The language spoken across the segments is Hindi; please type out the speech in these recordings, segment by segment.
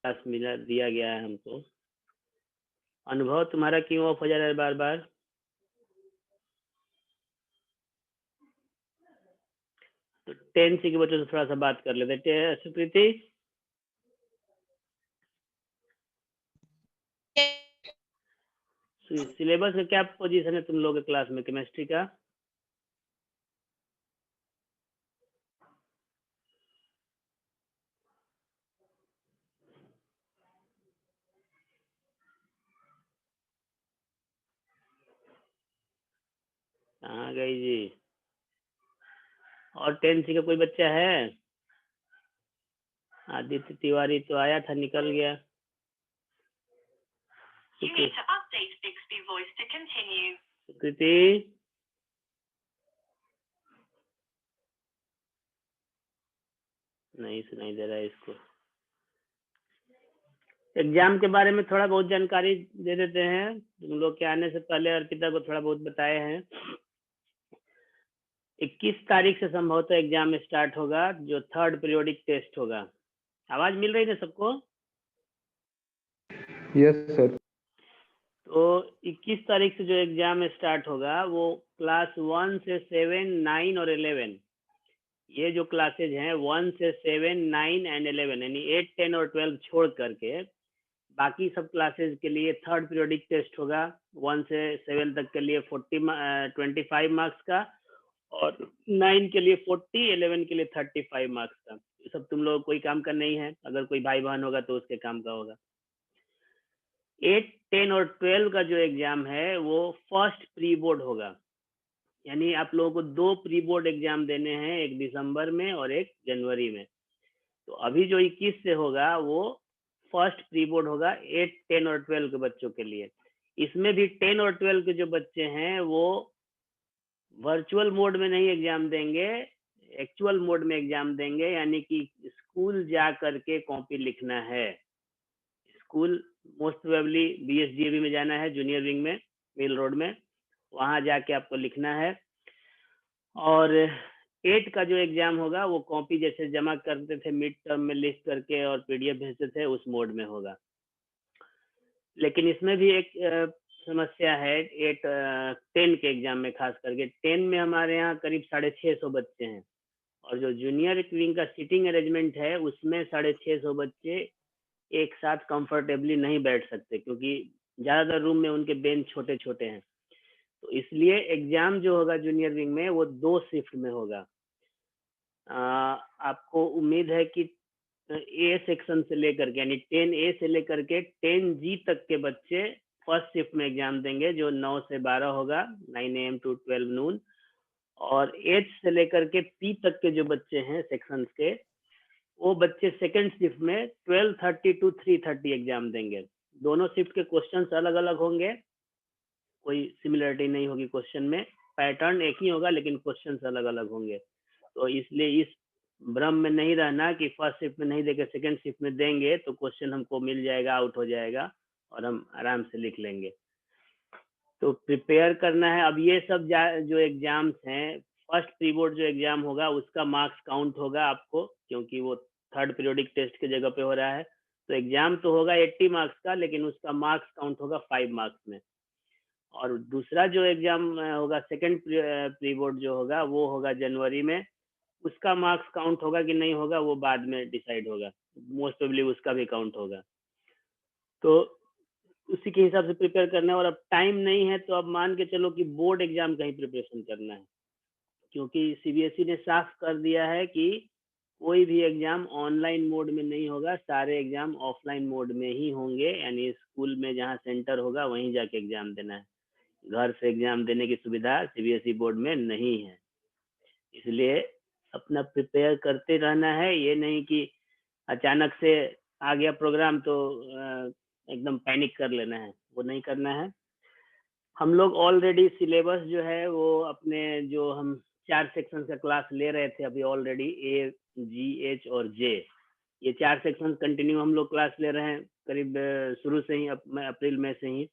क्लास मिला दिया गया है हमको। अनुभव तुम्हारा क्यों ऑफ हो जा रहा है बार बार? तो 10C के बच्चों से थोड़ा सा बात कर लेते हैं। सुकृति, सिलेबस का क्या पोजीशन है तुम लोगों के क्लास में केमिस्ट्री का? कहाँ गई जी? और 10C का कोई बच्चा है? आदित्य तिवारी तो आया था, निकल गया। सुकृति, नहीं सुनाई दे रहा है इसको। एग्जाम के बारे में थोड़ा बहुत जानकारी दे देते हैं। तुम लोग के आने से पहले अर्पिता को थोड़ा बहुत बताए हैं। 21 तारीख से संभवतः एग्जाम स्टार्ट होगा, जो 3rd पीरियोडिक टेस्ट होगा। आवाज मिल रही है सबको? Yes sir. तो 21 तारीख से जो एग्जाम स्टार्ट होगा वो क्लास 1 से 7, 9 और 11, ये जो क्लासेज हैं 1 से 7, 9 एंड 11 यानी 8, 10 और 12 छोड़ करके बाकी सब क्लासेज के लिए 3rd पीरियोडिक टेस्ट होगा। 1 से 7 तक के लिए 25 मार्क्स का, और 9 के लिए 40, 11 के लिए 35 मार्क्स का। ये सब तुम लोग कोई काम का नहीं है, अगर कोई भाई बहन होगा तो उसके काम का होगा। 8, 10 और 12 का जो एग्जाम है वो फर्स्ट प्री बोर्ड होगा, यानी आप लोगों को 2 प्री बोर्ड एग्जाम देने हैं, एक दिसंबर में और एक जनवरी में। तो अभी जो 21 से होगा वो फर्स्ट प्री बोर्ड होगा 8, 10 और 12 के बच्चों के लिए। इसमें भी 10 और 12 के जो बच्चे हैं वो वर्चुअल मोड में नहीं एग्जाम देंगे, एक्चुअल मोड में एग्जाम देंगे, यानी कि स्कूल जा करके कॉपी लिखना है। स्कूल मोस्ट प्रोबेबली BSDAB में जाना है, जूनियर विंग में, मिल रोड में, वहां जाके आपको लिखना है। और 8 का जो एग्जाम होगा वो कॉपी जैसे जमा करते थे मिड टर्म में लिख करके और PDF भेजते थे, उस मोड में होगा। लेकिन इसमें भी एक समस्या है 8, 10 के एग्जाम में, खास करके 10 में हमारे यहाँ करीब 650 बच्चे हैं, और जो जूनियर विंग का सीटिंग अरेंजमेंट है उसमें 650 बच्चे एक साथ कंफर्टेबली नहीं बैठ सकते, क्योंकि ज्यादातर रूम में उनके बेंच छोटे छोटे हैं। तो इसलिए एग्जाम जो होगा जूनियर विंग में वो 2 शिफ्ट में होगा। आपको उम्मीद है कि ए सेक्शन से लेकर के यानी 10A से लेकर के 10G तक के बच्चे फर्स्ट शिफ्ट में एग्जाम देंगे, जो 9 से 12 होगा, 9 AM to 12 नून। और H से लेकर के P तक के जो बच्चे हैं सेक्शंस के, वो बच्चे सेकंड शिफ्ट में 12:30 to 3:30 एग्जाम देंगे। दोनों शिफ्ट के क्वेश्चंस अलग अलग होंगे, कोई सिमिलरिटी नहीं होगी क्वेश्चन में, पैटर्न एक ही होगा लेकिन क्वेश्चंस अलग अलग होंगे। तो इसलिए इस भ्रम में नहीं रहना कि फर्स्ट शिफ्ट में नहीं देकर सेकंड शिफ्ट में देंगे तो क्वेश्चन हमको मिल जाएगा, आउट हो जाएगा और हम आराम से लिख लेंगे। तो प्रिपेयर करना है। अब ये सब जो एग्जाम्स हैं, फर्स्ट प्री बोर्ड जो एग्जाम होगा उसका मार्क्स काउंट होगा आपको, क्योंकि वो 3rd पीरियोडिक टेस्ट के जगह पे हो रहा है। तो एग्जाम तो होगा 80 मार्क्स का, लेकिन उसका मार्क्स काउंट होगा 5 मार्क्स में। और दूसरा जो एग्जाम होगा सेकंड प्री बोर्ड जो होगा वो होगा जनवरी में, उसका मार्क्स काउंट होगा कि नहीं होगा वो बाद में डिसाइड होगा, मोस्ट प्रोबेबली उसका भी काउंट होगा। तो उसी के हिसाब से प्रिपेयर करना है। और अब टाइम नहीं है तो अब मान के चलो कि बोर्ड एग्जाम का ही प्रिपरेशन करना है, क्योंकि CBSE ने साफ कर दिया है कि कोई भी एग्जाम ऑनलाइन मोड में नहीं होगा, सारे एग्जाम ऑफलाइन मोड में ही होंगे, यानी स्कूल में जहाँ सेंटर होगा वहीं जाके एग्जाम देना है। घर से एग्जाम देने की सुविधा CBSE बोर्ड में नहीं है। इसलिए अपना प्रिपेयर करते रहना है, ये नहीं कि अचानक से आ गया प्रोग्राम तो एकदम पैनिक कर लेना है, वो नहीं करना है। हम लोग ऑलरेडी सिलेबस जो है वो अपने जो हम 4 सेक्शन का क्लास ले रहे थे अभी ऑलरेडी, A, G, H और J, ये 4 सेक्शन कंटिन्यू हम लोग क्लास ले रहे हैं करीब शुरू से ही, अप्रैल में से ही।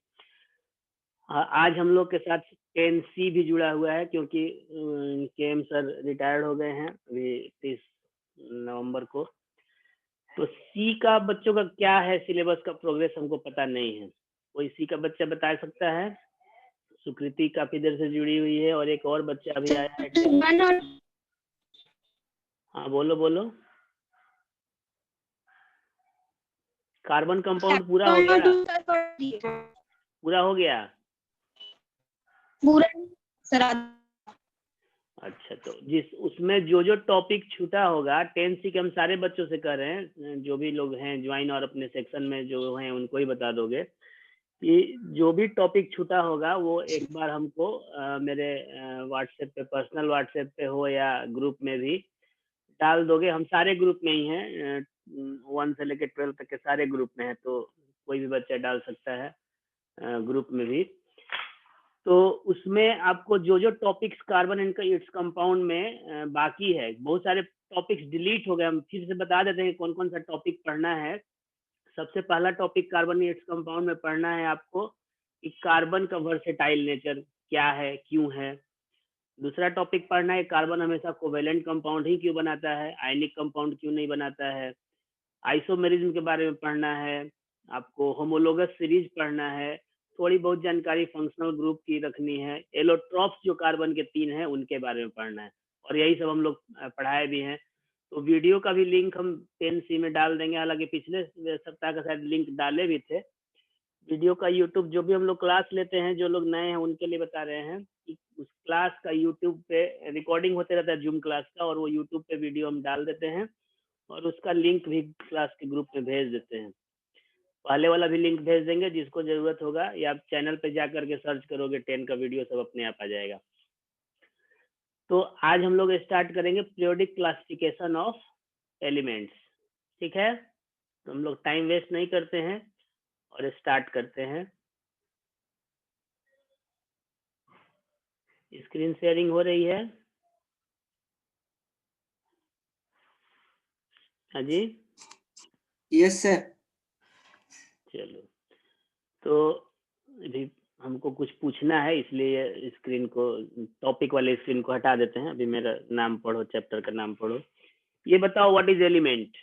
आज हम लोग के साथ 10C भी जुड़ा हुआ है, क्योंकि KM सर रिटायर्ड हो गए हैं अभी 30 नवंबर को। तो सी का बच्चों का क्या है सिलेबस का प्रोग्रेस हमको पता नहीं है, कोई सी का बच्चा बता सकता है? सुकृति काफी देर से जुड़ी हुई है और एक और बच्चा अभी आया है। हाँ बोलो बोलो। कार्बन कंपाउंड पूरा हो गया? पूरा हो गया? पूरा सर। अच्छा, तो जिस उसमें जो जो टॉपिक छूटा होगा 10C के हम सारे बच्चों से कर रहे हैं, जो भी लोग हैं ज्वाइन और अपने सेक्शन में जो हैं उनको ही बता दोगे कि जो भी टॉपिक छूटा होगा वो एक बार हमको मेरे व्हाट्सएप पे, पर्सनल व्हाट्सएप पे हो या ग्रुप में भी डाल दोगे। हम सारे ग्रुप में ही हैं, 1 से लेकर 12 तक के सारे ग्रुप में है, तो कोई भी बच्चा डाल सकता है ग्रुप में भी। तो उसमें आपको जो जो topics carbon and its compound में बाकी है, बहुत सारे टॉपिक्स डिलीट हो गए, हम फिर से बता देते हैं कौन कौन सा टॉपिक पढ़ना है। सबसे पहला टॉपिक कार्बन इट्स कंपाउंड में पढ़ना है आपको कि कार्बन का वर्सेटाइल नेचर क्या है, क्यों है। दूसरा टॉपिक पढ़ना है कार्बन हमेशा कोवेलेंट कंपाउंड ही क्यों बनाता है, आयनिक कंपाउंड क्यों नहीं बनाता है। आइसोमेरिज्म के बारे में पढ़ना है आपको, होमोलोगस सीरीज पढ़ना है, थोड़ी बहुत जानकारी फंक्शनल ग्रुप की रखनी है, एलोट्रॉप्स जो कार्बन के 3 हैं उनके बारे में पढ़ना है, और यही सब हम लोग पढ़ाए भी हैं। तो वीडियो का भी लिंक हम 10C में डाल देंगे, हालांकि पिछले सप्ताह का शायद लिंक डाले भी थे वीडियो का। यूट्यूब जो भी हम लोग क्लास लेते हैं, जो लोग नए हैं उनके लिए बता रहे हैं कि उस क्लास का यूट्यूब पे रिकॉर्डिंग होते रहता है जूम क्लास का, और वो यूट्यूब पे वीडियो हम डाल देते हैं और उसका लिंक भी क्लास के ग्रुप में भेज देते हैं। पहले वाला भी लिंक भेज देंगे, जिसको जरूरत होगा, या आप चैनल पे जा करके सर्च करोगे 10 का वीडियो सब अपने आप आ जाएगा। तो आज हम लोग स्टार्ट करेंगे पीरियोडिक क्लासिफिकेशन ऑफ एलिमेंट्स, ठीक है? तो हम लोग टाइम वेस्ट नहीं करते हैं और स्टार्ट करते हैं। स्क्रीन शेयरिंग हो रही है? हाँ जी, यस सर। चलो, तो अभी हमको कुछ पूछना है, इसलिए स्क्रीन को, टॉपिक वाले स्क्रीन को हटा देते हैं। अभी मेरा नाम पढ़ो, चैप्टर का नाम पढ़ो। ये बताओ व्हाट इज एलिमेंट।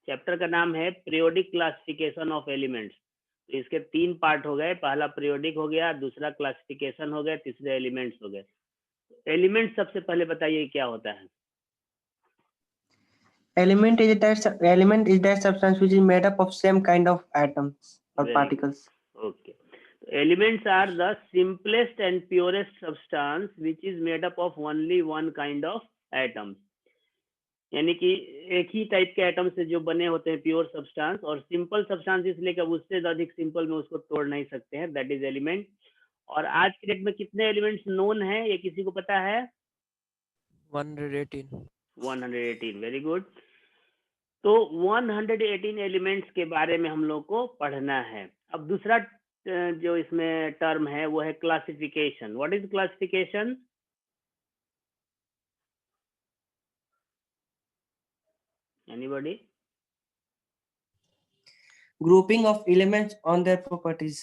चैप्टर का नाम है पीरियोडिक क्लासिफिकेशन ऑफ एलिमेंट्स। तो इसके 3 पार्ट हो गए, पहला पीरियोडिक हो गया, दूसरा क्लासिफिकेशन हो गया, तीसरे एलिमेंट्स हो गए। एलिमेंट सबसे पहले बताइए क्या होता है? Element is that substance which is made up of same kind of atoms or Very particles. Okay. Elements are the simplest and purest substance which is made up of only one kind of atoms. यानी कि एक ही टाइप के एटम से जो बने होते हैं प्योर सब्सटेंस, और सिंपल सब्सटेंस इसलिए कि उससे अधिक सिंपल में उसको तोड़ नहीं सकते हैं, दैट इज एलिमेंट। और आज की डेट में कितने एलिमेंट्स नोन है, ये किसी को पता है? 118। 118, वेरी गुड। तो 118 एलिमेंट्स के बारे में हम लोग को पढ़ना है। अब दूसरा जो इसमें टर्म है वो है classification. What is classification? Anybody? Grouping of elements on their properties,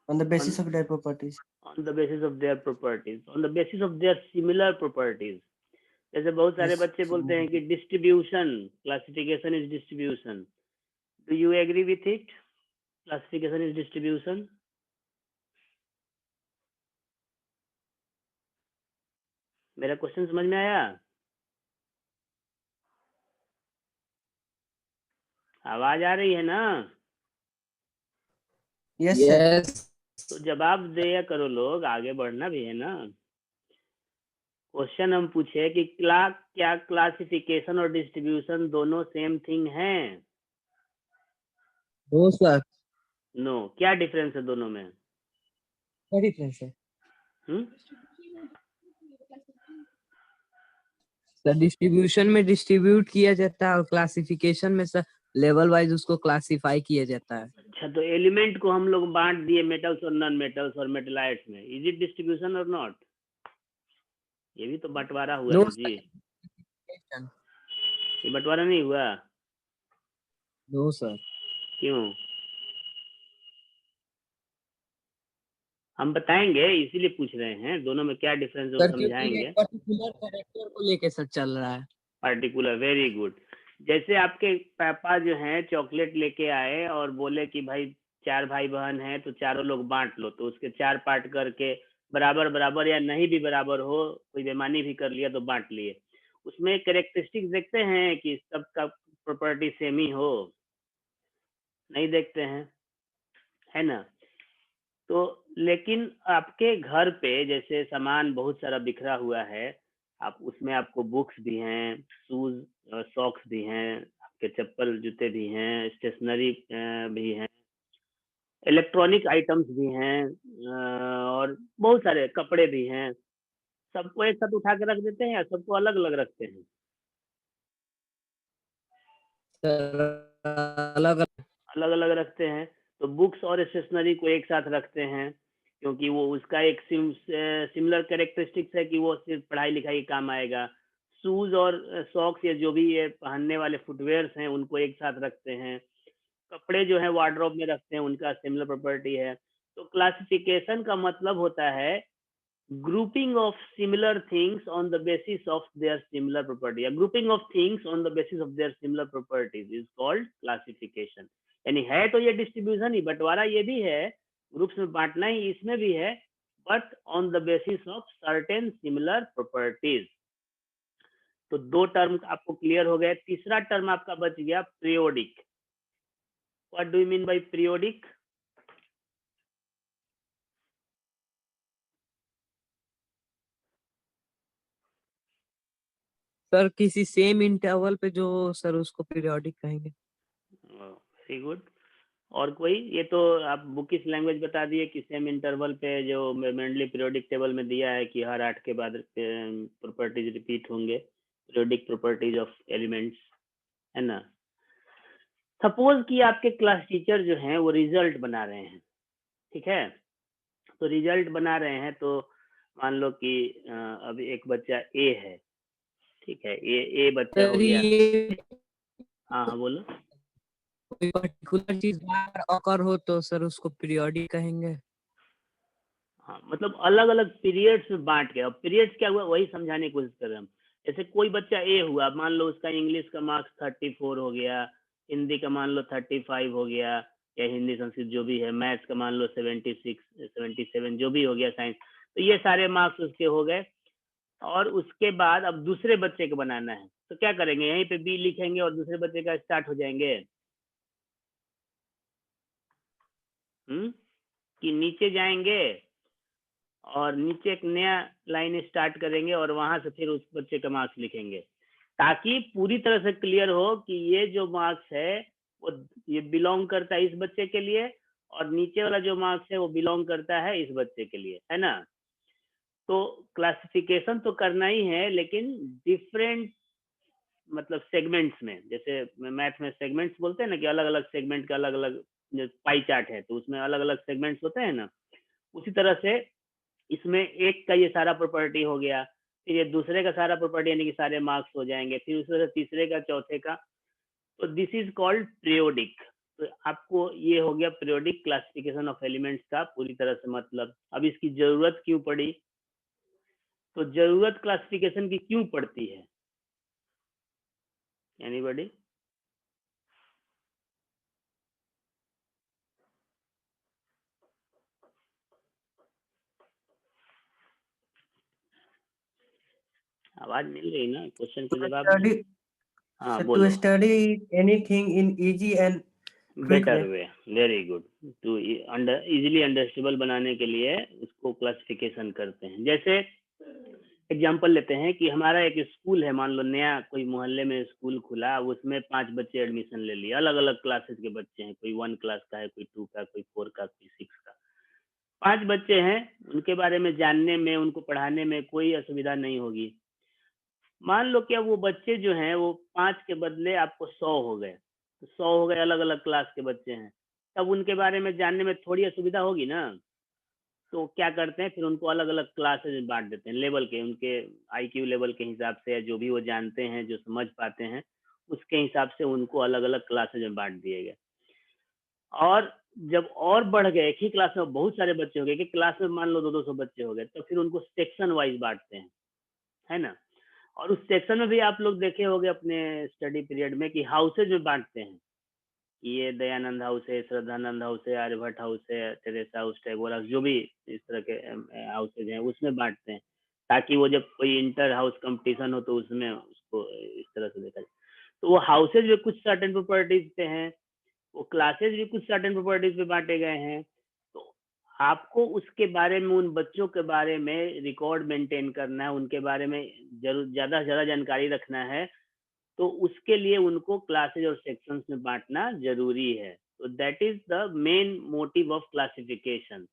on the basis of their properties. On the basis of their properties, on the basis of their similar properties. जैसे बहुत सारे बच्चे बोलते हैं कि distribution, classification is distribution. Do you agree with it? Classification is distribution? मेरा क्वेश्चन समझ में आया? आवाज आ रही है ना? Yes, sir. तो जवाब दिया करो, लोग आगे बढ़ना भी है ना। क्वेश्चन हम पूछे कि क्या क्लासिफिकेशन और डिस्ट्रीब्यूशन दोनों सेम थिंग हैं? No sir. नो। क्या डिफरेंस है दोनों में? क्या डिफरेंस है सर? डिस्ट्रीब्यूशन में डिस्ट्रीब्यूट किया जाता है और क्लासिफिकेशन में सर लेवल वाइज उसको क्लासिफाई किया जाता है। अच्छा, तो एलिमेंट को हम लोग बांट दिए मेटल्स और नॉन मेटल्स और मेटलाइट्स में, इज इट डिस्ट्रीब्यूशन और नॉट? ये भी तो बंटवारा हुआ नो ना जी। ये बंटवारा नहीं हुआ? No sir. क्यों? हम बताएंगे, इसीलिए पूछ रहे हैं दोनों में क्या डिफरेंस है वो सर क्योंकि समझाएंगे। पर्टिकुलर कैरेक्टर को लेके सर चल रहा है। Particular, very good. जैसे आपके पापा जो हैं चॉकलेट लेके आए और बोले कि भाई 4 भाई बहन हैं तो चारों लोग बांट लो, तो उसके 4 पार्ट करके बराबर बराबर या नहीं भी बराबर हो, कोई बेईमानी भी कर लिया तो बांट लिए। उसमें कैरेक्टरिस्टिक्स देखते हैं कि सबका प्रॉपर्टी सेम ही हो, नहीं देखते हैं, है ना। तो लेकिन आपके घर पे जैसे सामान बहुत सारा बिखरा हुआ है, आप उसमें आपको बुक्स भी हैं, शूज सॉक्स भी हैं, आपके चप्पल जूते भी हैं, स्टेशनरी भी हैं, इलेक्ट्रॉनिक आइटम्स भी हैं, और बहुत सारे कपड़े भी हैं। सबको एक साथ उठा के रख देते हैं या सबको अलग अलग रखते हैं? अलग अलग अलग रखते हैं। तो बुक्स और स्टेशनरी को एक साथ रखते हैं क्योंकि वो उसका एक सिमिलर कैरेक्टरिस्टिक्स है कि वो सिर्फ पढ़ाई लिखाई के काम आएगा। शूज और सॉक्स या जो भी ये पहनने वाले फुटवेयर्स हैं उनको एक साथ रखते हैं। कपड़े जो है वार्डरोब में रखते हैं, उनका सिमिलर प्रॉपर्टी है। तो क्लासिफिकेशन का मतलब होता है grouping of similar things on the basis of their similar property, a grouping of things on the basis of their similar properties is called classification। यानी है तो ये डिस्ट्रीब्यूशन ही, बंटवारा ये भी है, ग्रुप्स में बांटना ही इसमें भी है, but on the basis of certain similar properties. तो 2 टर्म आपको क्लियर हो गए। तीसरा टर्म आपका बच गया periodic. What do you mean by periodic? Sir किसी सेम इंटरवल पे जो सर उसको पीरियोडिक कहेंगे। Very good. और कोई? ये तो आप बुकिश लैंग्वेज बता दिए कि सेम इंटरवल पे जो मेनली पीरियोडिक टेबल में दिया है कि हर 8 के बाद प्रॉपर्टीज रिपीट होंगे, पीरियोडिक प्रॉपर्टीज ऑफ एलिमेंट्स, है ना। सपोज कि आपके क्लास टीचर जो हैं वो रिजल्ट बना रहे हैं, ठीक है। तो रिजल्ट बना रहे हैं तो मान लो कि अभी एक बच्चा ए है, ठीक है, ए बच्चा हो सर गया। ये हाँ हाँ बोलो। कोई पर्टिकुलर चीज बार अकर हो तो सर उसको पीरियोडिक कहेंगे। हाँ, मतलब अलग अलग पीरियड्स में बांट के। अब पीरियड्स क्या हुआ वही समझाने की कोशिश कर रहे हैं हम। जैसे कोई बच्चा ए हुआ, मान लो उसका इंग्लिश का मार्क्स 34 हो गया, हिंदी का मान लो 35 हो गया, या हिंदी संस्कृत जो भी है, मैथ्स का मान लो 76 77 जो भी हो गया, साइंस, तो ये सारे मार्क्स उसके हो गए। और उसके बाद अब दूसरे बच्चे को बनाना है तो क्या करेंगे, यहीं पे बी लिखेंगे और दूसरे बच्चे का स्टार्ट हो जाएंगे। कि नीचे जाएंगे और नीचे एक नया लाइन स्टार्ट करेंगे और वहां से फिर उस बच्चे का मार्क्स लिखेंगे, ताकि पूरी तरह से क्लियर हो कि ये जो मार्क्स है वो ये बिलोंग करता है इस बच्चे के लिए, और नीचे वाला जो मार्क्स है वो बिलोंग करता है इस बच्चे के लिए, है ना। तो क्लासिफिकेशन तो करना ही है, लेकिन डिफरेंट मतलब सेगमेंट्स में, जैसे मैथ में सेगमेंट्स बोलते हैं ना कि अलग अलग सेगमेंट का अलग अलग पाई चार्ट है, तो उसमें अलग अलग सेगमेंट्स होते हैं ना, उसी तरह से इसमें एक का ये सारा प्रॉपर्टी हो गया, फिर ये दूसरे का सारा प्रॉपर्टी यानी कि सारे मार्क्स हो जाएंगे, फिर उसमें से तीसरे का, चौथे का। तो दिस इज कॉल्ड पीरियोडिक। तो आपको ये हो गया पीरियोडिक क्लासिफिकेशन ऑफ एलिमेंट्स का पूरी तरह से मतलब। अब इसकी जरूरत क्यों पड़ी? तो जरूरत क्लासिफिकेशन की क्यों पड़ती है? एनीबॉडी? आवाज मिल रही ना? क्वेश्चन का जवाब study हाँ to बोलो। study anything in easy and quick better way. Way, very good. तो इजीली अंडरस्टैंडेबल बनाने के लिए उसको क्लासिफिकेशन करते हैं। जैसे एग्जांपल लेते हैं कि हमारा एक स्कूल है, मान लो नया कोई मोहल्ले में स्कूल खुला, उसमें 5 बच्चे एडमिशन ले लिए, अलग अलग क्लासेस के बच्चे हैं, कोई 1 क्लास का है, कोई 2 का, कोई 4 का, कोई 6 का। 5 बच्चे हैं, उनके बारे में जानने में, उनको पढ़ाने में कोई असुविधा नहीं होगी। मान लो क्या वो बच्चे जो हैं वो 5 के बदले आपको 100 हो गए, तो 100 हो गए अलग अलग क्लास के बच्चे हैं, तब उनके बारे में जानने में थोड़ी असुविधा होगी ना। तो क्या करते हैं, फिर उनको अलग अलग क्लासेज में बांट देते हैं, लेवल के, उनके आईक्यू लेवल के हिसाब से, या जो भी वो जानते हैं, जो समझ पाते हैं, उसके हिसाब से उनको अलग अलग क्लासेज में बांट दिए गए। और जब और बढ़ गए, एक ही क्लास में बहुत सारे बच्चे हो गए, कि क्लास में मान लो 200 बच्चे हो गए, तो फिर उनको सेक्शन वाइज बांटते हैं, है ना। और उस सेक्शन में भी आप लोग देखे होंगे अपने स्टडी पीरियड में कि हाउसेज में बांटते हैं, ये दयानंद हाउस है, श्रद्धानंद हाउस है, आर्यभट्ट हाउस है, टेरेसा हाउस, टैगोर हाउस, जो भी इस तरह के हाउसेज हैं उसमें बांटते हैं, ताकि वो जब कोई इंटर हाउस कंपटीशन हो तो उसमें उसको इस तरह से देखा जाए। तो वो हाउसेज में कुछ सर्टेन प्रॉपर्टीज पे हैं, वो क्लासेज भी कुछ सर्टेन प्रॉपर्टीज पे बांटे गए हैं। तो आपको उसके बारे में, उन बच्चों के बारे में रिकॉर्ड मेंटेन करना है, उनके बारे में जरूर ज़्यादा से ज़्यादा जानकारी रखना है, तो उसके लिए उनको क्लासेज और सेक्शंस में बांटना जरूरी है। तो that is the main motive of classification,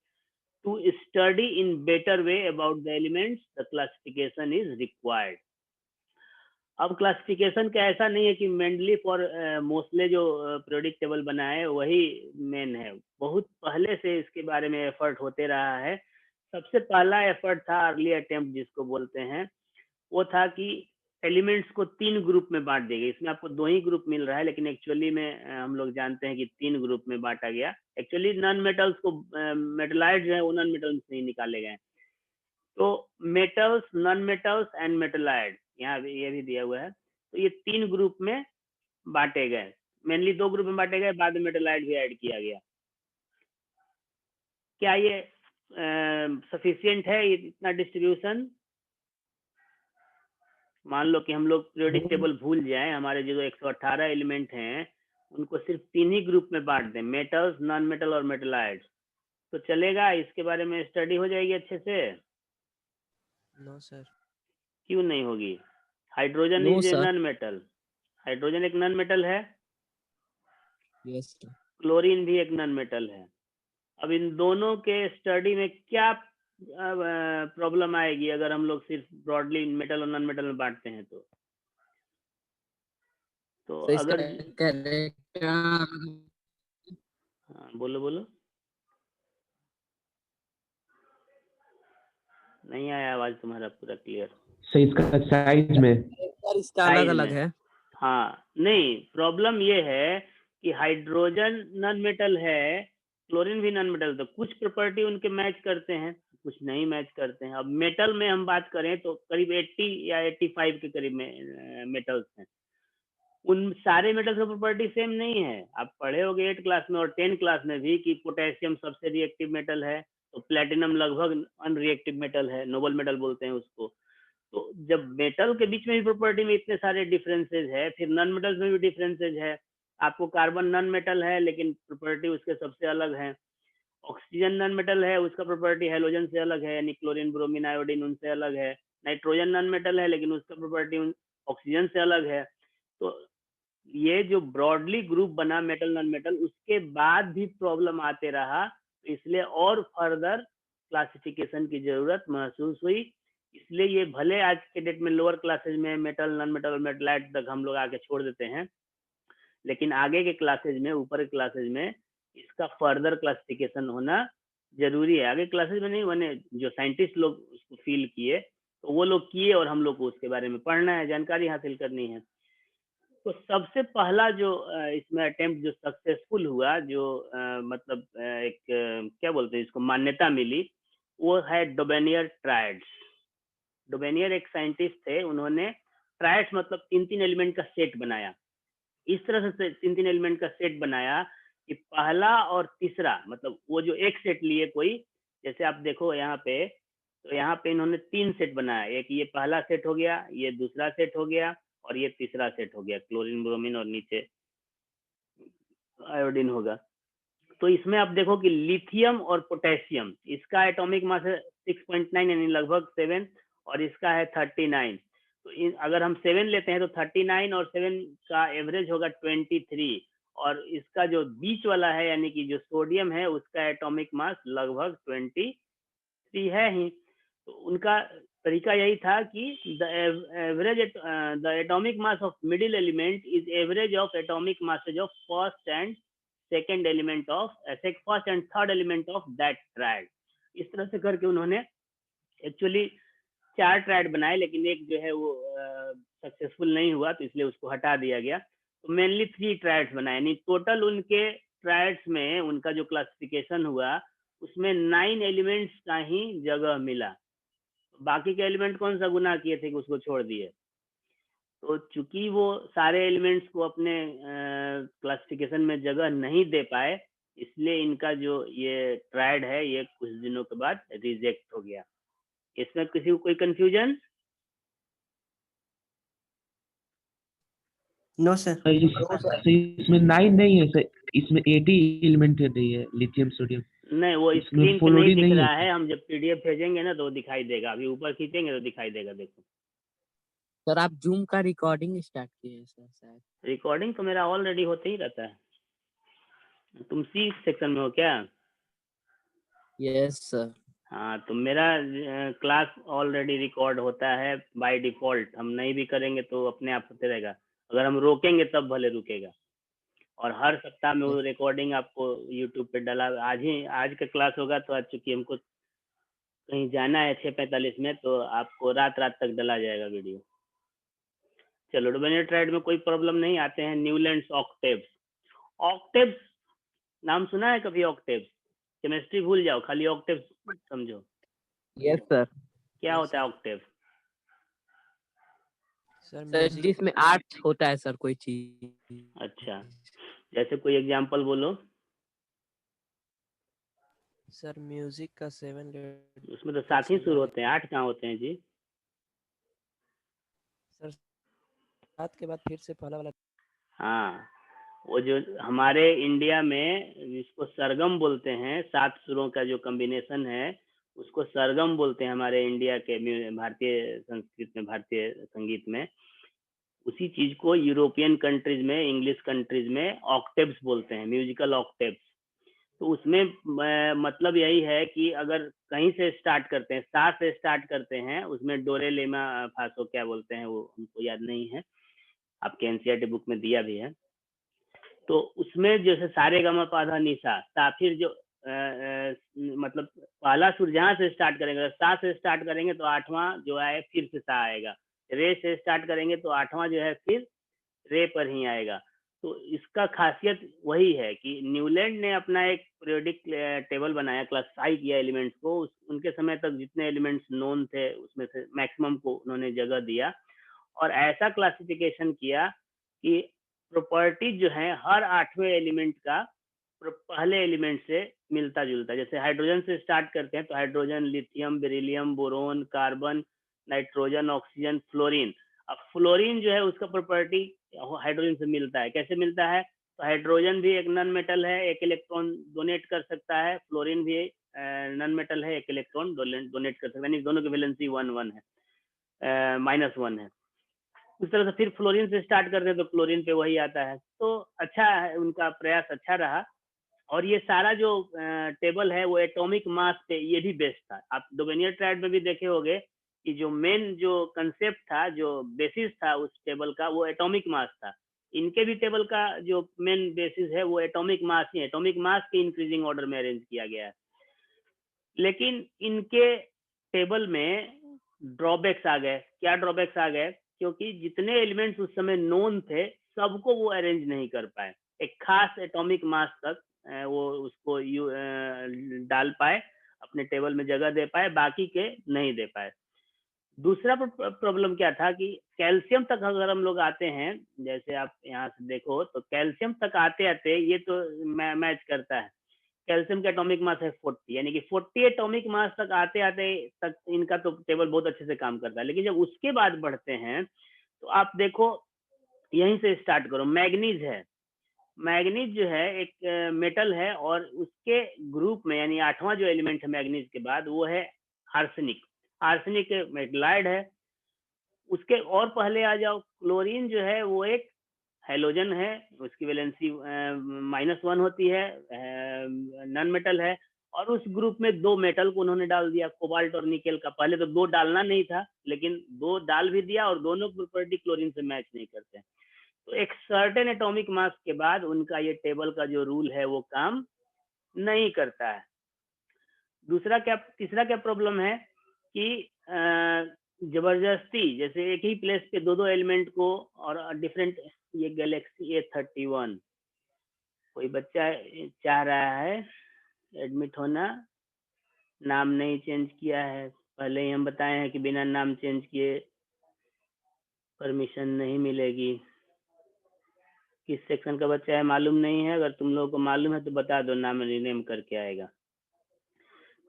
to study in better way about the elements, the classification is required. अब क्लासिफिकेशन का ऐसा नहीं है कि मेंडलीफ और मोस्ले जो पीरियोडिक टेबल बनाए वही मेन है, बहुत पहले से इसके बारे में एफर्ट होते रहा है। सबसे पहला एफर्ट था, अर्ली अटेम्प्ट जिसको बोलते हैं, वो था कि एलिमेंट्स को 3 ग्रुप में बांट दिया गया। इसमें आपको 2 ही ग्रुप मिल रहा है, लेकिन एक्चुअली में हम लोग जानते हैं कि 3 ग्रुप में बांटा गया। एक्चुअली नॉन मेटल्स को मेटलाइड जो है वो नॉन मेटल्स से ही निकाले गए। तो मेटल्स, नॉन मेटल्स एंड मेटलाइड, यहाँ ये भी दिया हुआ है। तो ये 3 ग्रुप में बांटे गए, मेनली 2 ग्रुप में बांटे गए, बाद में मेटलाइड भी ऐड किया गया। क्या ये सफिशिएंट है ये इतना डिस्ट्रीब्यूशन? मान लो कि हम लोग पीरियोडिक टेबल भूल जाएं, हमारे जो 118 एलिमेंट हैं उनको सिर्फ 3 ही ग्रुप में बांट दें, मेटल्स, नॉन मेटल और मेटलाइड्स, तो चलेगा? इसके बारे में स्टडी हो जाएगी अच्छे से? No sir. क्यों नहीं होगी? Hydrogen no is a sir. Non metal, hydrogen एक नॉन मेटल है, यस सर। क्लोरीन भी एक नॉन मेटल है। अब इन दोनों के स्टडी में क्या प्रॉब्लम आएगी अगर हम लोग सिर्फ ब्रॉडली मेटल और नॉन मेटल में बांटते हैं? तो इसका अगर कैरेक्टर, हाँ, बोलो बोलो, नहीं आया आवाज तुम्हारा पूरा क्लियर। सही, इसका साइज में इसका अलग अलग है। हाँ, नहीं, प्रॉब्लम ये है कि हाइड्रोजन नॉन मेटल है, क्लोरीन भी नॉन मेटल, तो कुछ प्रॉपर्टी उनके मैच करते हैं, कुछ नहीं मैच करते हैं। अब मेटल में हम बात करें तो करीब 80 या 85 के करीब में मेटल्स हैं। उन सारे मेटल्स का प्रॉपर्टी सेम नहीं है। आप पढ़े होंगे 8 क्लास में और 10 क्लास में भी कि पोटेशियम सबसे रिएक्टिव मेटल है, तो प्लेटिनम लगभग अनरिएक्टिव मेटल है, नोबल मेटल बोलते हैं उसको। तो जब मेटल के बीच में भी प्रॉपर्टी में इतने सारे डिफरेंसेज है, फिर नॉन मेटल्स में भी डिफरेंसेज है। आपको कार्बन नॉन मेटल है लेकिन प्रॉपर्टी उसके सबसे अलग है, ऑक्सीजन नॉन मेटल है, उसका प्रॉपर्टी हेलोजन से अलग है, यानी क्लोरीन, ब्रोमीन, आयोडीन उनसे अलग है। नाइट्रोजन नॉन मेटल है लेकिन उसका प्रॉपर्टी ऑक्सीजन से अलग है। तो ये जो ब्रॉडली ग्रुप बना मेटल नॉन मेटल, उसके बाद भी प्रॉब्लम आते रहा, इसलिए और फर्दर क्लासिफिकेशन की जरूरत महसूस हुई। इसलिए ये भले आज के डेट में लोअर क्लासेज में मेटल, नॉन मेटल और मेटलाइट तक हम लोग आके छोड़ देते हैं, लेकिन आगे के क्लासेज में, ऊपर के क्लासेज में इसका फर्दर क्लासिफिकेशन होना जरूरी है। आगे क्लासेज में नहीं, मैंने जो साइंटिस्ट लोग उसको फील किए तो वो लोग किए, और हम लोग को उसके बारे में पढ़ना है, जानकारी हासिल करनी है। तो सबसे पहला जो इसमें अटेम्प्ट जो सक्सेसफुल हुआ, जो मतलब एक क्या बोलते हैं इसको, मान्यता मिली, वो है डोबेनियर ट्रायड्स। डोबेनियर एक साइंटिस्ट थे, उन्होंने ट्रायड्स मतलब 3-3 एलिमेंट का सेट बनाया। इस तरह से 3-3 एलिमेंट का सेट बनाया कि पहला और तीसरा, मतलब वो जो एक सेट लिए कोई, जैसे आप देखो यहाँ पे, तो यहाँ पे इन्होंने 3 सेट बनाया, एक ये पहला सेट हो गया, ये दूसरा सेट हो गया, और ये तीसरा सेट हो गया, क्लोरीन, ब्रोमीन और नीचे आयोडीन होगा। तो इसमें आप देखो कि लिथियम और पोटेशियम, इसका एटॉमिक मास है 6.9 यानी लगभग 7, और इसका है 39। तो अगर हम 7 लेते हैं तो 39 और 7 का एवरेज होगा 23, और इसका जो बीच वाला है यानी कि जो सोडियम है उसका एटॉमिक मास लगभग 23 है ही। तो उनका तरीका यही था कि the atomic mass of middle element is average of atomic masses of first and second element of first and third element of that triad. इस तरह से करके उन्होंने एक्चुअली 4 ट्रायड बनाए, लेकिन एक जो है वो सक्सेसफुल नहीं हुआ, तो इसलिए उसको हटा दिया गया। तो मेनली 3 ट्रायड्स बनाए, यानी टोटल उनके ट्रायड्स में उनका जो क्लासिफिकेशन हुआ उसमें 9 एलिमेंट्स का ही जगह मिला। बाकी के एलिमेंट कौन सा गुनाह किए थे कि उसको छोड़ दिए? तो चूंकि वो सारे एलिमेंट्स को अपने क्लासिफिकेशन में जगह नहीं दे पाए, इसलिए इनका जो ये ट्रायड है ये कुछ दिनों के बाद रिजेक्ट हो गया। इसमें किसी को कोई कंफ्यूजन? No sir. सर इसमें 9 नहीं है सर, इसमें 80 एलिमेंट नहीं है लिथियम सोडियम। नहीं, वो इसमें स्क्रीन पे नहीं फ्लोरीन दिख नहीं है रहा सर। है, हम जब पीडीएफ भेजेंगे ना तो वो दिखाई देगा। अभी ऊपर खींचेंगे तो दिखाई देगा। देखो सर आप जूम का रिकॉर्डिंग स्टार्ट किए हैं सर शायद। रिकॉर्डिंग तो मेरा ऑलरेडी होते ही रहता है। तुम सी सेक्शन में हो क्या? Yes sir. हाँ, तो मेरा क्लास ऑलरेडी रिकॉर्ड होता है बाय डिफॉल्ट। हम नहीं भी करेंगे तो अपने आप होते रहेगा। अगर हम रोकेंगे तब भले रुकेगा। और हर सप्ताह में वो रिकॉर्डिंग आपको यूट्यूब पे डला। आज का क्लास होगा तो आज चूंकि हमको कहीं जाना है 6:45 में, तो आपको रात तक डला जाएगा वीडियो। चलो, डोमिनेट्राइड में कोई प्रॉब्लम नहीं। आते हैं न्यूलैंड्स ऑक्टेव्स। ऑक्टेव्स नाम सुना है कभी? ऑक्टेव्स केमिस्ट्री भूल जाओ, खाली ऑक्टेव्स समझो। Yes sir. क्या होता है ऑक्टेव? सर जिसमें 8 होता है सर कोई चीज। अच्छा, जैसे कोई एग्जांपल बोलो। सर म्यूजिक का 7 लेटर। उसमें तो 7 ही शुरू होते हैं, 8 कहाँ होते हैं जी? सर 7 के बाद फिर से पहला वाला। हाँ, वो जो हमारे इंडिया में जिसको सरगम बोलते हैं, 7 सुरों का जो कॉम्बिनेशन है उसको सरगम बोलते हैं हमारे इंडिया के भारतीय संस्कृत में, भारतीय संगीत में। उसी चीज को यूरोपियन कंट्रीज में, इंग्लिश कंट्रीज में ऑक्टेव्स बोलते हैं, म्यूजिकल ऑक्टेव्स। तो उसमें मतलब यही है कि अगर कहीं से स्टार्ट करते हैं, सा से स्टार्ट करते हैं, उसमें डोरे लेमा फासो क्या बोलते हैं वो हमको याद नहीं है, आपके एनसीईआरटी बुक में दिया भी है। तो उसमें जैसे सारे गा मा पा धा नि सा, फिर जो मतलब पहला सुर जहाँ से स्टार्ट करेंगे, सा से स्टार्ट करेंगे तो 8वां जो है फिर से सा आएगा। रे से स्टार्ट करेंगे तो 8वां जो है फिर रे पर ही आएगा। तो इसका खासियत वही है कि न्यूलैंड ने अपना एक पीरियोडिक टेबल बनाया, क्लासिफाई किया एलिमेंट्स को। उनके समय तक जितने एलिमेंट्स नोन थे उसमें से मैक्सिमम को उन्होंने जगह दिया और ऐसा क्लासिफिकेशन किया कि प्रॉपर्टीज जो है हर 8वें एलिमेंट का पहले एलिमेंट से मिलता जुलता। जैसे हाइड्रोजन से स्टार्ट करते हैं तो hydrogen, lithium, beryllium, boron, carbon, nitrogen, oxygen, fluorine. अब फ्लोरीन जो है उसका प्रॉपर्टी हाइड्रोजन से मिलता है। कैसे मिलता है? तो हाइड्रोजन भी एक नॉन मेटल है, एक इलेक्ट्रॉन डोनेट कर सकता है। फ्लोरीन भी नॉन मेटल है, एक इलेक्ट्रॉन डोनेट कर सकता है। यानी दोनों की वैलेंसी 1-1 है, -1 है। उस तरह से फिर फ्लोरीन से स्टार्ट करते हैं तो क्लोरीन पे वही आता है। तो अच्छा है, उनका प्रयास अच्छा रहा। और ये सारा जो टेबल है वो एटॉमिक मास पे ये भी बेस्ड था। आप डोबेनियर ट्रायड में भी देखे होंगे कि जो मेन जो कंसेप्ट था, जो बेसिस था उस टेबल का, वो एटॉमिक मास था। इनके भी टेबल का जो मेन बेसिस है वो एटॉमिक मास ही है। एटॉमिक मास के इंक्रीजिंग ऑर्डर में अरेंज किया गया है। लेकिन इनके टेबल में ड्रॉबैक्स आ गए। क्या ड्रॉबैक्स आ गए? क्योंकि जितने एलिमेंट्स उस समय नोन थे सबको वो अरेंज नहीं कर पाए। एक खास एटॉमिक मास तक वो उसको डाल पाए, अपने टेबल में जगह दे पाए, बाकी के नहीं दे पाए। दूसरा प्रॉब्लम क्या था कि कैल्शियम तक अगर हम लोग आते हैं, जैसे आप यहाँ से देखो तो कैल्शियम तक आते आते ये तो मैच करता है। कैल्शियम का एटॉमिक मास है 40, यानी कि 40 एटॉमिक मास तक आते आते तक इनका तो टेबल बहुत अच्छे से काम करता है। लेकिन जब उसके बाद बढ़ते हैं तो आप देखो, यहीं से स्टार्ट करो। मैग्नीज है। मैग्नीज जो है एक मेटल है और उसके ग्रुप में, यानी 8वां जो एलिमेंट है मैग्नीज के बाद, वो है आर्सेनिक। आर्सेनिक मेटलाइड है। उसके और पहले आ जाओ, क्लोरीन जो है वो एक हेलोजन है, उसकी वैलेंसी -1 होती है, नॉन मेटल है। और उस ग्रुप में 2 मेटल को उन्होंने डाल दिया, कोबाल्ट और निकेल का। पहले तो 2 डालना नहीं था, लेकिन 2 डाल भी दिया और दोनों प्रॉपर्टी क्लोरीन से मैच नहीं करते। तो एक सर्टेन एटॉमिक मास के बाद उनका ये टेबल का जो रूल है वो काम नहीं करता है। तीसरा क्या प्रॉब्लम है कि जबरदस्ती जैसे एक ही प्लेस पे 2 एलिमेंट को और डिफरेंट, ये गैलेक्सी A31, कोई बच्चा चाह रहा है एडमिट होना, नाम नहीं चेंज किया है। पहले ही हम बताए हैं कि बिना नाम चेंज किए परमिशन नहीं मिलेगी। किस सेक्शन का बच्चा है मालूम नहीं है, अगर तुम लोगों को मालूम है तो बता दो, नाम रीनेम करके आएगा।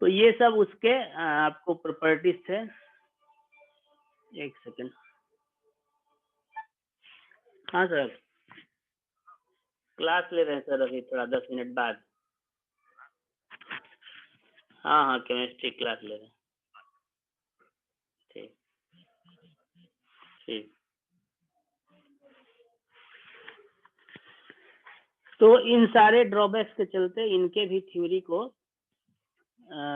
तो ये सब उसके आपको प्रॉपर्टीज थे। एक सेकंड। हाँ सर, क्लास ले रहे हैं सर अभी थोड़ा 10 मिनट बाद। हाँ हाँ, केमिस्ट्री क्लास ले रहे हैं। ठीक ठीक। तो इन सारे ड्रॉबैक्स के चलते इनके भी थ्योरी को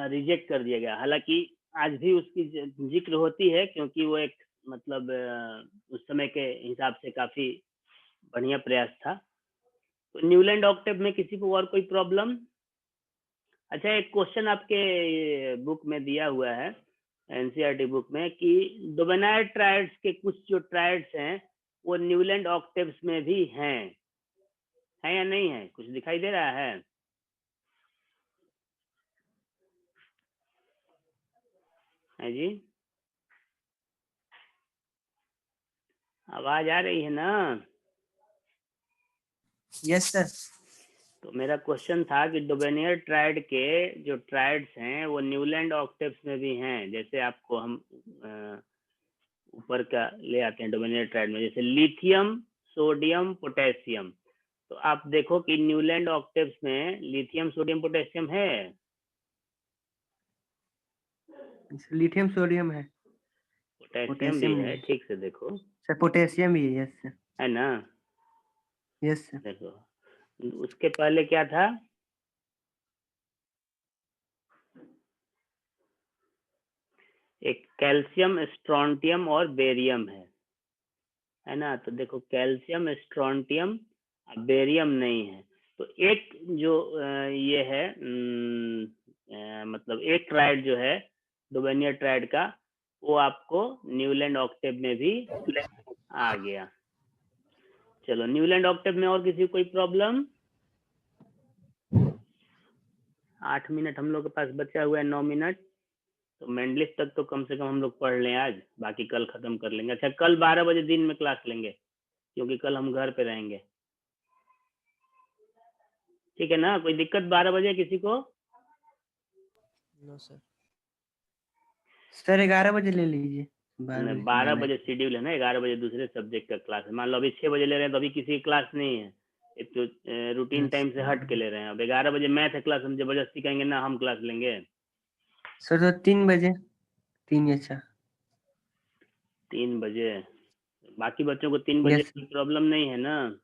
रिजेक्ट कर दिया गया। हालांकि आज भी उसकी जिक्र होती है, क्योंकि वो एक मतलब उस समय के हिसाब से काफी बढ़िया प्रयास था। तो न्यूलैंड ऑक्टेव में किसी को और कोई प्रॉब्लम? अच्छा, एक क्वेश्चन आपके बुक में दिया हुआ है, एनसीईआरटी बुक में, कि डोबेनायर ट्रायड्स के कुछ जो ट्रायड्स हैं वो न्यूलैंड ऑक्टेव्स में भी हैं, है या नहीं है? कुछ दिखाई दे रहा है? है जी? आवाज आ रही है ना? Yes sir. तो मेरा क्वेश्चन था कि डोबेनियर ट्रायड के जो ट्रायड्स हैं वो न्यूलैंड ऑक्टेव्स में भी हैं। जैसे आपको हम ऊपर का ले आते हैं डोबेनियर ट्रायड में, जैसे लिथियम, सोडियम, पोटेशियम। तो आप देखो कि न्यूलैंड ऑक्टेव्स में लिथियम, सोडियम, पोटेशियम है। लिथियम सोडियम है, पोटेशियम भी पोटेशियम है, नहीं है ठीक से देखो, सर। पोटेशियम भी है, यस सर। है ना? Yes sir. देखो उसके पहले क्या था? एक कैल्शियम, स्ट्रोंटियम और बेरियम है ना? तो देखो कैल्शियम, स्ट्रोंटियम, बेरियम नहीं है। तो एक जो ये है मतलब एक ट्रायड जो है डोबेनियर ट्रायड का, वो आपको न्यूलैंड ऑक्टेव में भी आ गया। चलो, न्यूलैंड ऑक्टेव में और किसी को कोई प्रॉब्लम? 8 मिनट हम लोग के पास बचा हुआ है, 9 मिनट। तो मेंडलिस तक तो कम से कम हम लोग पढ़ लें आज, बाकी कल खत्म कर लेंगे। अच्छा, कल 12 बजे दिन में क्लास लेंगे, क्योंकि कल हम घर पे रहेंगे। ठीक है ना? कोई दिक्कत 12 बजे किसी को? No sir. सर 11 बजे ले लीजिए। 12 12 बजे बजे शेड्यूल है ना, 11 बजे दूसरे सब्जेक्ट का क्लास है। मान लो अभी 6 बजे ले रहे हैं तो अभी किसी की क्लास नहीं है, एक तो रूटीन टाइम से हट के ले रहे हैं। अब 11 बजे मैथ है क्लास, हम जबरदस्ती कहेंगे ना हम क्लास लेंगे? सर तो 3 बजे, 3 या 4। 3 बजे? बाकी बच्चों को 3 बजे यस की प्रॉब्लम नहीं है ना?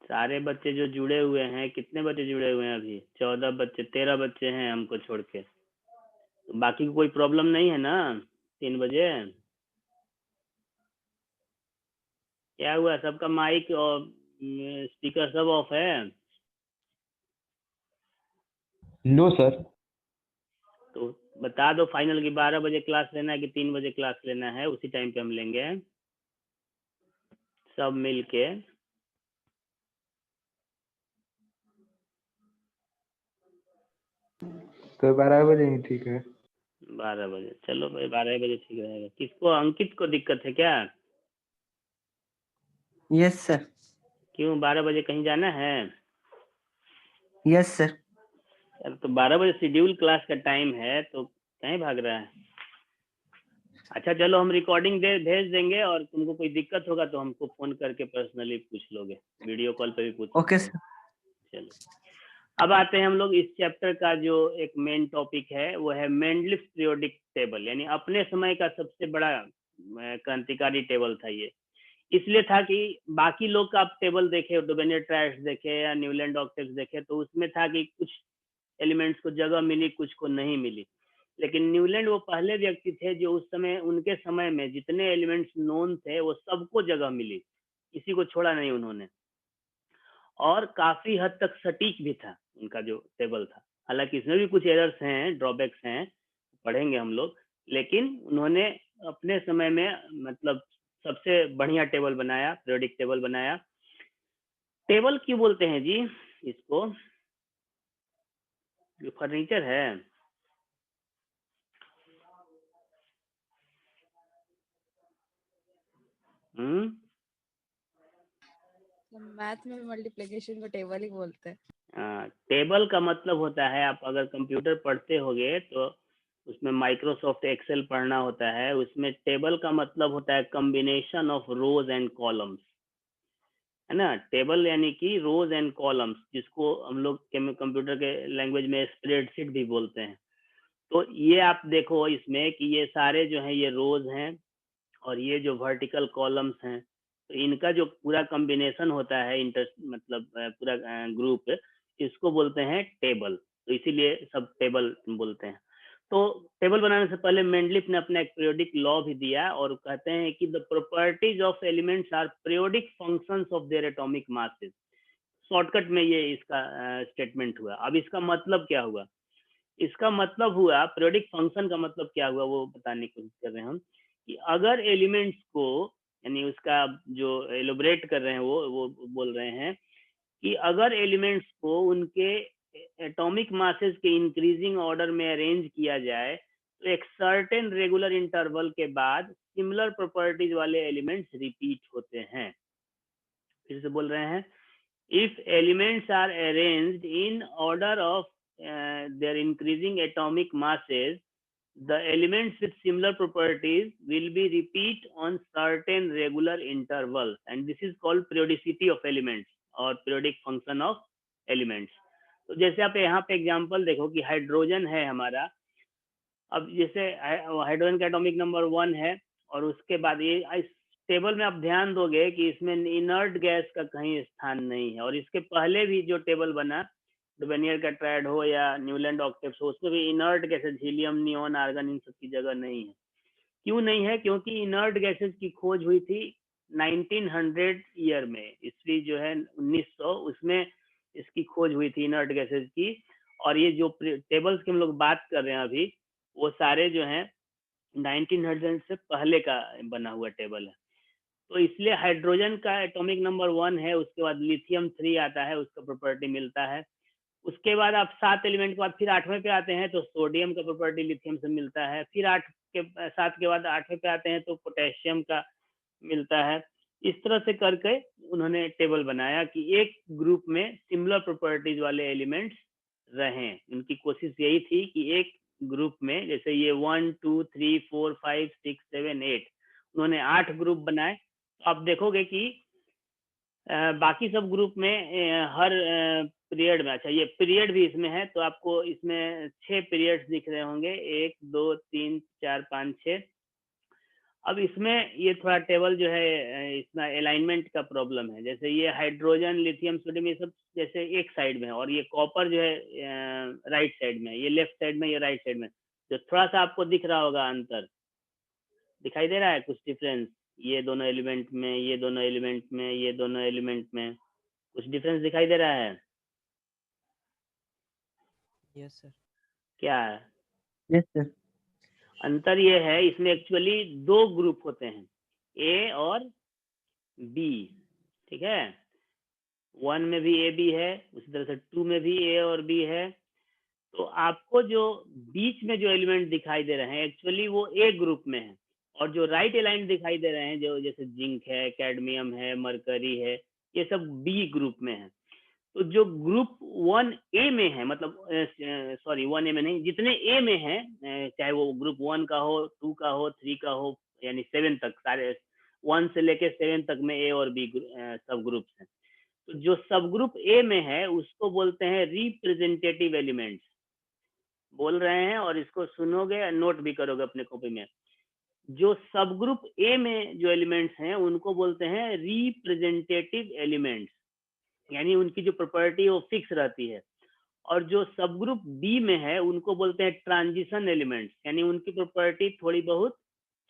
सारे बच्चे जो जुड़े हुए हैं, कितने बच्चे जुड़े हुए हैं अभी? 14 बच्चे, 13 बच्चे हैं हमको छोड़ के। तो बाकी को कोई प्रॉब्लम नहीं है ना 3 बजे? क्या हुआ, सबका माइक और स्पीकर सब ऑफ है? No sir. तो बता दो फाइनल की 12 बजे क्लास लेना है कि 3 बजे क्लास लेना है, उसी टाइम पे हम लेंगे सब मिल के। तो 12 बजे ही ठीक है। 12 बजे, चलो भाई 12 बजे ठीक रहेगा। किसको, अंकित को दिक्कत है क्या? Yes sir. क्यों, 12 बजे कहीं जाना है? Yes sir. यार तो 12 बजे शेड्यूल क्लास का टाइम है, तो कहीं भाग रहा है? अच्छा चलो, हम रिकॉर्डिंग भेज देंगे, और तुमको कोई दिक्कत होगा तो हमको फोन करके पर्सनली पूछ लोगे, वीडियो कॉल पे भी पूछ ओके सकते हो। सर। चलो, अब आते हैं हम लोग इस चैप्टर का जो एक मेन टॉपिक है, वो है मेंडलिस पीरियोडिक टेबल। यानी अपने समय का सबसे बड़ा क्रांतिकारी टेबल था ये। इसलिए था कि बाकी लोग का आप टेबल देखे, डोबेनियर ट्रायड्स देखे या न्यूलैंड ऑक्टेव्स देखे, तो उसमें था कि कुछ एलिमेंट्स को जगह मिली, कुछ को नहीं मिली। लेकिन न्यूलैंड वो पहले व्यक्ति थे जो उस समय, उनके समय में जितने एलिमेंट्स नोन थे वो सबको जगह मिली, किसी को छोड़ा नहीं उन्होंने। और काफी हद तक सटीक भी था उनका जो टेबल था। हालांकि इसमें भी कुछ एरर्स हैं, ड्रॉबैक्स हैं, पढ़ेंगे हम लोग। लेकिन उन्होंने अपने समय में मतलब सबसे बढ़िया टेबल बनाया, पीरियोडिक टेबल बनाया। टेबल क्यों बोलते हैं जी इसको? जो फर्नीचर है, मैथ में मल्टीप्लिकेशन को टेबल ही बोलते हैं। टेबल का मतलब होता है, आप अगर कंप्यूटर पढ़ते होगे तो उसमें माइक्रोसॉफ्ट एक्सेल पढ़ना होता है, उसमें टेबल का मतलब होता है combination of rose and columns, है ना। टेबल यानी कि रोज एंड कॉलम्स, जिसको हम लोग कंप्यूटर के लैंग्वेज में स्प्रेडशीट भी बोलते हैं। तो ये आप देखो इसमें कि ये सारे जो हैं ये रोज हैं और ये जो वर्टिकल कॉलम्स हैं, तो इनका जो पूरा कॉम्बिनेशन होता है मतलब पूरा ग्रुप, इसको बोलते हैं टेबल। तो इसीलिए सब टेबल बोलते हैं। तो टेबल बनाने से पहले मेंडलिफ ने अपना एक पीरियोडिक लॉ भी दिया और कहते हैं कि the properties of elements are periodic functions of their atomic masses. Shortcut में ये इसका स्टेटमेंट हुआ। अब इसका मतलब क्या हुआ? इसका मतलब हुआ, पीरियोडिक फंक्शन का मतलब क्या हुआ वो बताने की कोशिश कर रहे हैं हम, कि अगर एलिमेंट्स को, यानी उसका जो एलोबरेट कर रहे हैं वो बोल रहे हैं कि अगर एलिमेंट्स को उनके एटॉमिक मासेस के इंक्रीजिंग ऑर्डर में अरेंज किया जाए तो एक सर्टेन रेगुलर इंटरवल के बाद सिमिलर प्रॉपर्टीज वाले एलिमेंट्स रिपीट होते हैं। फिर से बोल रहे हैं, if elements are arranged in order of their increasing atomic masses, the elements with similar properties will be repeat on certain regular intervals, and this is called periodicity of elements or periodic function of elements. तो जैसे आप यहाँ पे एग्जांपल देखो कि हाइड्रोजन है हमारा। अब जैसे हाइड्रोजन का एटॉमिक नंबर 1 है और उसके बाद ये इस टेबल में आप ध्यान दोगे कि इसमें इनर्ट गैस का कहीं स्थान नहीं है। और इसके पहले भी जो टेबल बना, डुबेनियर का ट्रायड हो या न्यूलैंड ऑक्टेव्स हो, उसमें भी inert gases helium, neon, argon, इन सब की जगह नहीं है। क्यों नहीं है? क्योंकि इनर्ट गैसेस की खोज हुई थी 1900 ईयर में, ईस्वी जो है 1900, उसमें इसकी खोज हुई थी इनर्ट गैसेस की। और ये जो टेबल्स की हम लोग बात कर रहे हैं अभी, वो सारे जो हैं 1900 से पहले का बना हुआ टेबल है। तो इसलिए हाइड्रोजन का एटॉमिक नंबर 1 है, उसके बाद लिथियम 3 आता है, उसका प्रॉपर्टी मिलता है। उसके बाद आप 7 एलिमेंट के बाद फिर 8वें पे आते हैं तो सोडियम का प्रॉपर्टी लिथियम से मिलता है। फिर 7 के बाद 8वें पे आते हैं तो पोटेशियम का मिलता है। इस तरह से करके उन्होंने टेबल बनाया कि एक ग्रुप में सिमिलर प्रॉपर्टीज वाले एलिमेंट्स रहें। उनकी कोशिश यही थी कि एक ग्रुप में, जैसे ये 1 2 3 4 5 6 7 8, उन्होंने 8 ग्रुप बनाए। तो आप देखोगे कि बाकी सब ग्रुप में हर पीरियड में, अच्छा ये पीरियड भी इसमें है, तो आपको इसमें 6 पीरियड्स दिख रहे होंगे, 1 2 3 4 5 6। अब इसमें ये थोड़ा टेबल जो है इसमें अलाइनमेंट का प्रॉब्लम है। जैसे ये हाइड्रोजन, लिथियम, सोडियम, ये सब जैसे एक साइड में है और ये कॉपर जो है राइट साइड में, ये लेफ्ट साइड में, ये राइट साइड में। जो थोड़ा सा आपको दिख रहा होगा अंतर, दिखाई दे रहा है कुछ डिफरेंस, ये दोनों एलिमेंट में, ये दोनों एलिमेंट में, ये दोनों एलिमेंट में कुछ डिफरेंस दिखाई दे रहा है? Yes sir. क्या है Yes, sir. अंतर? ये है, इसमें एक्चुअली 2 ग्रुप होते हैं, ए और बी, ठीक है। 1 में भी ए बी है, उसी तरह से 2 में भी ए और बी है। तो आपको जो बीच में जो एलिमेंट दिखाई दे रहे हैं एक्चुअली वो ए ग्रुप में है, और जो राइट अलाइन दिखाई दे रहे हैं, जो जैसे जिंक है, कैडमियम है, मरकरी है, ये सब बी ग्रुप में है। तो जो ग्रुप 1A में है, मतलब सॉरी 1A में नहीं, जितने ए में है, चाहे वो ग्रुप 1 का हो, 2 का हो, 3 का हो, यानी 7 तक, सारे 1 से लेके 7 तक में ए और बी सब ग्रुप्स हैं। तो जो सब ग्रुप ए में है उसको बोलते हैं रिप्रेजेंटेटिव एलिमेंट्स। बोल रहे हैं और इसको सुनोगे, नोट भी करोगे अपने कॉपी में। जो सब ग्रुप ए में जो एलिमेंट्स हैं उनको बोलते हैं रिप्रेजेंटेटिव एलिमेंट्स, यानी उनकी जो प्रॉपर्टी वो फिक्स रहती है। और जो सब ग्रुप बी में है उनको बोलते हैं ट्रांजिशन एलिमेंट्स, यानी उनकी प्रॉपर्टी थोड़ी बहुत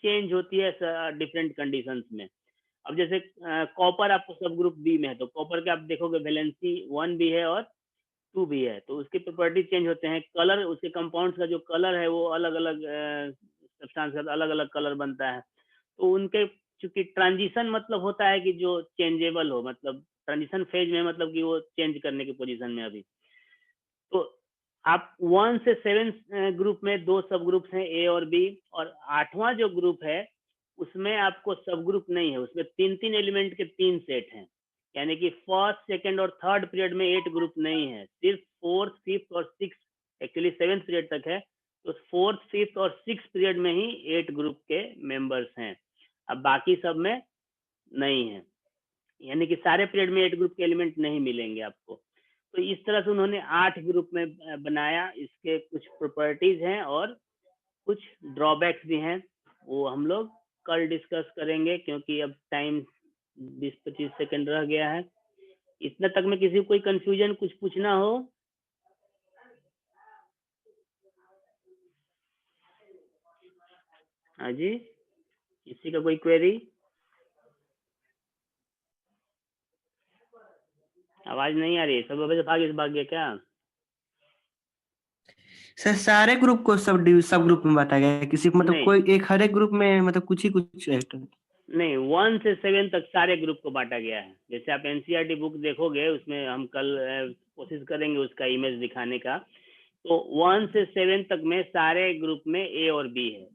चेंज होती है डिफरेंट कंडीशंस में। अब जैसे कॉपर आपको सब ग्रुप बी में है, तो कॉपर के आप देखोगे वैलेंसी 1 भी है और 2 भी है, तो उसकी प्रॉपर्टी चेंज होते हैं। कलर, उसके कंपाउंड्स का जो कलर है वो अलग अलग सब्सटेंस का अलग अलग कलर बनता है। तो उनके चूंकि ट्रांजिशन मतलब होता है कि जो चेंजेबल हो, मतलब ट्रांजिशन फेज में, मतलब कि वो चेंज करने की पोजीशन में अभी। तो आप 1 से 7 ग्रुप में 2 सब ग्रुप्स हैं, ए और बी, और 8वां जो ग्रुप है उसमें आपको सब ग्रुप नहीं है, उसमें 3-3 एलिमेंट के 3 सेट हैं, यानी कि फर्स्ट, सेकंड और थर्ड पीरियड में 8 ग्रुप नहीं है, सिर्फ फोर्थ, फिफ्थ और सिक्स, एक्चुअली 7th पीरियड तक है, तो फोर्थ, फिफ्थ और सिक्स पीरियड में ही 8 ग्रुप के मेंबर्स हैं। अब बाकी सब में नहीं है, यानी कि सारे पीरियड में 8 ग्रुप के एलिमेंट नहीं मिलेंगे आपको। तो इस तरह से उन्होंने 8 ग्रुप में बनाया। इसके कुछ प्रॉपर्टीज हैं और कुछ ड्रॉबैक्स भी हैं, वो हम लोग कल डिस्कस करेंगे, क्योंकि अब टाइम 20-25 सेकंड रह गया है। इतना तक में किसी को कोई कंफ्यूजन, कुछ पूछना हो? हाँ जी, किसी का कोई क्वेरी? आवाज नहीं आ रही, सब भाग गया क्या? सर सारे ग्रुप को सब ग्रुप में बांटा गया है, किसी को मतलब नहीं। कोई एक हर एक ग्रुप में मतलब कुछ ही कुछ नहीं, 1 से 7 तक सारे ग्रुप को बांटा गया है। जैसे आप एनसीईआरटी बुक देखोगे, उसमें हम कल कोशिश करेंगे उसका इमेज दिखाने का। तो 1 से 7 तक में सारे ग्रुप में ए और बी है।